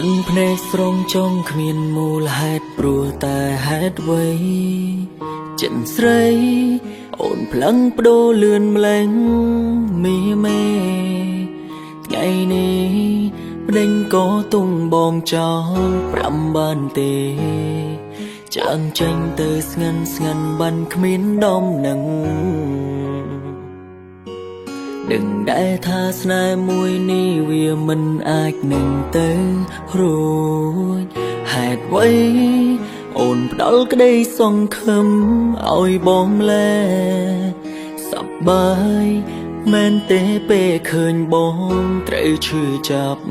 ដឹងភ្នែកស្រងចង់គ្មានមូលហេតុព្រោះតែហេតុអ្វីចិនស្រីអូនផ្លឹងបដូរលឿនម្លេងមីមេថ្ងៃនេះប្ដេញក៏ទុំបងចោលប្រាំបានទេចាំងចេញទៅស្ងាត់បានគ្មានដំណឹងដឹងដែរថាស្នេហ៍មួយនេះវាមិនអាចនឹងទៅរួចហេតុអ្វីអូនផ្ដល់ក្តីសង្ឃឹមឲ្យបងលែសប្បាយមែនទេពេលឃើញបងត្រូវឈឺចាប់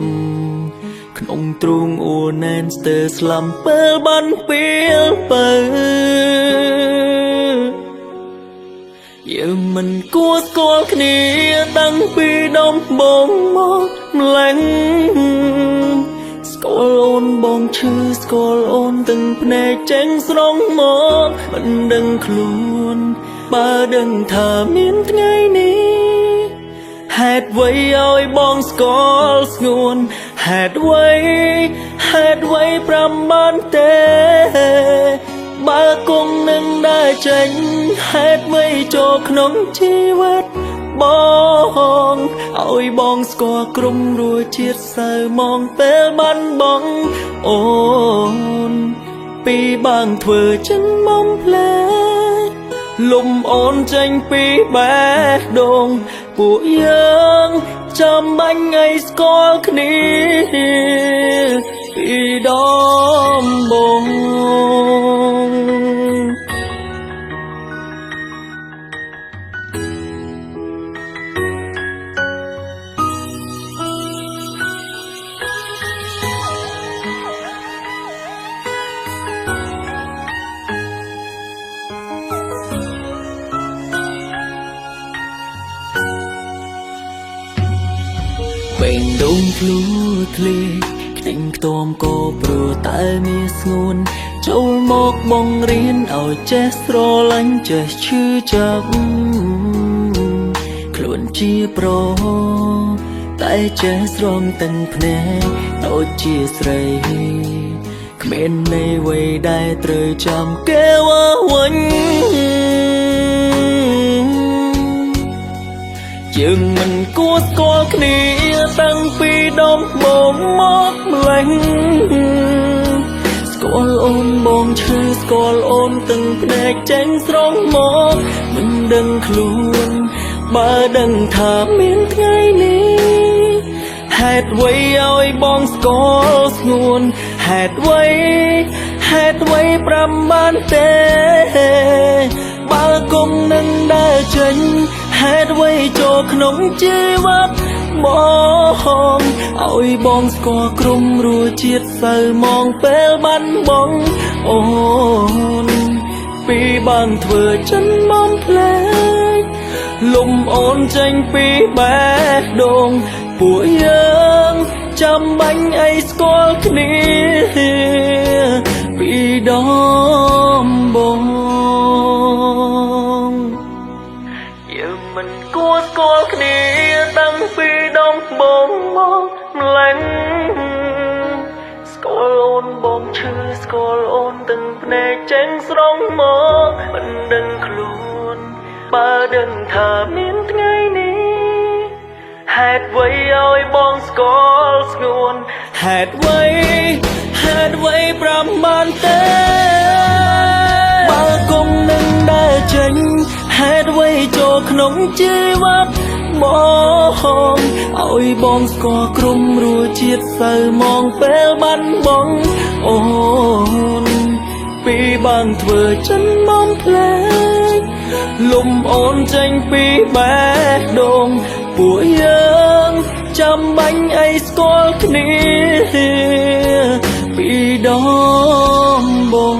ក្នុងទ្រូងអួរណែនស្ទើរស្លាប់ពេលបានពេលបើយើងមិនគួរស្គាល់គ្នាតាំងពីដំបូងមកម្ល៉េះស្គាល់អូនបងឈឺស្គាល់អូនទាំងភ្នែកចេញស្រង់មកមិនដឹងខ្លួនបើដឹងថាមានថ្ងៃនេះហេតុអ្វីឲ្យបងស្គាល់ស្ងួនហេតុអ្វីប្រាំបានទេបើគង់នឹងដើរចេញហេតុអ្វីចូលក្នុងជីវិតបងឲ្យបងស្គាល់ក្រុមរួចជាតិសៅមកពេលបានបងអូនពីបាងធ្វើចិនមុំផ្លែលំអូនចេញពីបេះដូងពួកយើងចាំបាញ់ឲ្យស្គាល់គ្នាពីដំបូងបេងដូងភ្លូធ្លេខ្ទិញខ្ទមក៏ព្រោះតែមានស្ងួនចូលមកបងរៀនឲ្យចេះស្រឡាញ់ចេះឈឺចាប់ខ្លួនជាប្រុសតែចេះស្រង់ទាំងភ្នែកដូចជាស្រីគ្មានន័យអ្វីដែលត្រូវចាំគេវាវិញយើងមិនគួរស្គាល់គ្នាតាំងពីដំបូងមកម្ល៉េះស្គាល់អូនបងឈឺស្គាល់អូនទាំងភ្នែកចេញស្រង់មកមិនដឹងខ្លួនបើដឹងថាមានថ្ងៃនេះហេតុអ្វីឲ្យបងស្គាល់ស្ងួនហេតុអ្វីប្រាំបានទេបើគង់នឹងដើរចេញហេតុអ្វីចូលក្នុងជីវិតបងឲ្យបងស្គាល់ក្រុមរួចជាតិសៅមកពេលបានបងអូនពីបានធ្វើចិនមកផ្លែកលំអូនចេញពីបេះដូងពួកយើងចាំបាញ់ឲ្យស្គាល់គ្នាពីដំបូងយើងមិនគួរស្គាល់គ្នាតាំងពីដំបូងមកម្ល៉េះស្គាល់អូនបងឈឺស្គាល់អូនទាំងភ្នែកចេញស្រង់មកមិនដឹងខ្លួនបើដឹងថាមានថ្ងៃនេះហេតុអ្វីឲ្យបងស្គាល់ស្ងួនហេតុអ្វីប្រាំបានទេបើគង់នឹងដើរចេញហេតុអ្វីចូលក្នុងជីវិតបងឲ្យបងស្គាល់ក្រុមរួចជាតិសៅមកពេលបានបងអូនពីបានធ្វើចិនមកផ្លែកលំអូនចេញពីបេះដូងពួកយើងចាំបាញ់ឲ្យស្គាល់គ្នាពីដំបូង